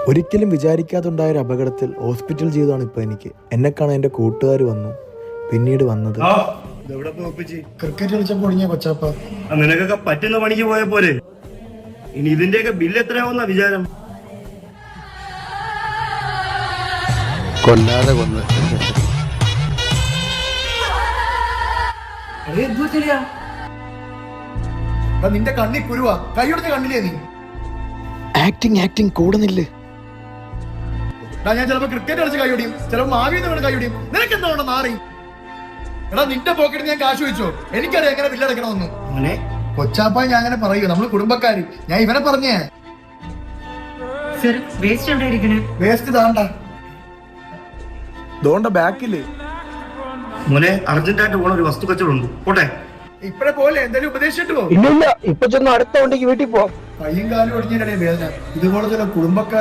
ഒരിക്കലും വിചാരിക്കാതുണ്ടായ ഒരു അപകടത്തിൽ ഹോസ്പിറ്റൽ ജീവിതമാണ് ഇപ്പൊ എനിക്ക്. എന്നെ കാണാൻ എന്റെ കൂട്ടുകാർ വന്നു. പിന്നീട് വന്നത് ക്രിക്കറ്റ് കളിച്ചപ്പോ ഒടിഞ്ഞ കൊച്ചാപ്പ. നിനക്കൊക്കെ പറ്റുന്ന പണിക്ക് പോയ പോരെ. ഇനി ഇതിന്റെയൊക്കെ ബില്ല് എത്രയാവുന്ന വിചാരം? കൊല്ലാതെ കൊന്ന് നിന്റെ കണ്ണി കുരുവാ, കൈയൊടുത്ത കണ്ണില്ലേ നീ? ആക്ടിങ് കൂടുന്നില്ല. ഞാൻ ചിലപ്പോ ക്രിക്കറ്റ് കളിച്ച് കൈയൊടിയും, ചിലപ്പോ മാവിന്ന് വീണ് കൈയൊടിയും. നിനക്ക് എന്താ വേണം നാറി? എടാ നിന്റെ പോക്കറ്റ് ഞാൻ കാശ് വെച്ചോ? എനിക്കറിയാം എങ്ങനെ ബില്ലടക്കണമെന്ന്. അങ്ങനെ കൊച്ചാപ്പ ഞാൻ അങ്ങനെ പറയൂ, നമ്മള് കുടുംബക്കാര്. ഞാൻ ഇവനെ പറഞ്ഞേ വേസ്റ്റ് താണ്ട ദോണ്ട ബാക്കില് മോനെ അർജന്റായിട്ട് പോണ ഒരു വസ്തു കച്ചവടമുണ്ട്, പോട്ടെ. ഇപ്പഴേ പോലെ എന്തെങ്കിലും ഉപദേശിച്ചിട്ട് പോകും. ഇല്ല ഇപ്പൊ ചെന്ന് അടുത്ത വണ്ടിക്ക് വീട്ടിൽ പോവാം. കയ്യും കാലും ഒടിഞ്ഞിട്ടേ വേദന. ഇതുപോലെ ചില കുടുംബക്കാർ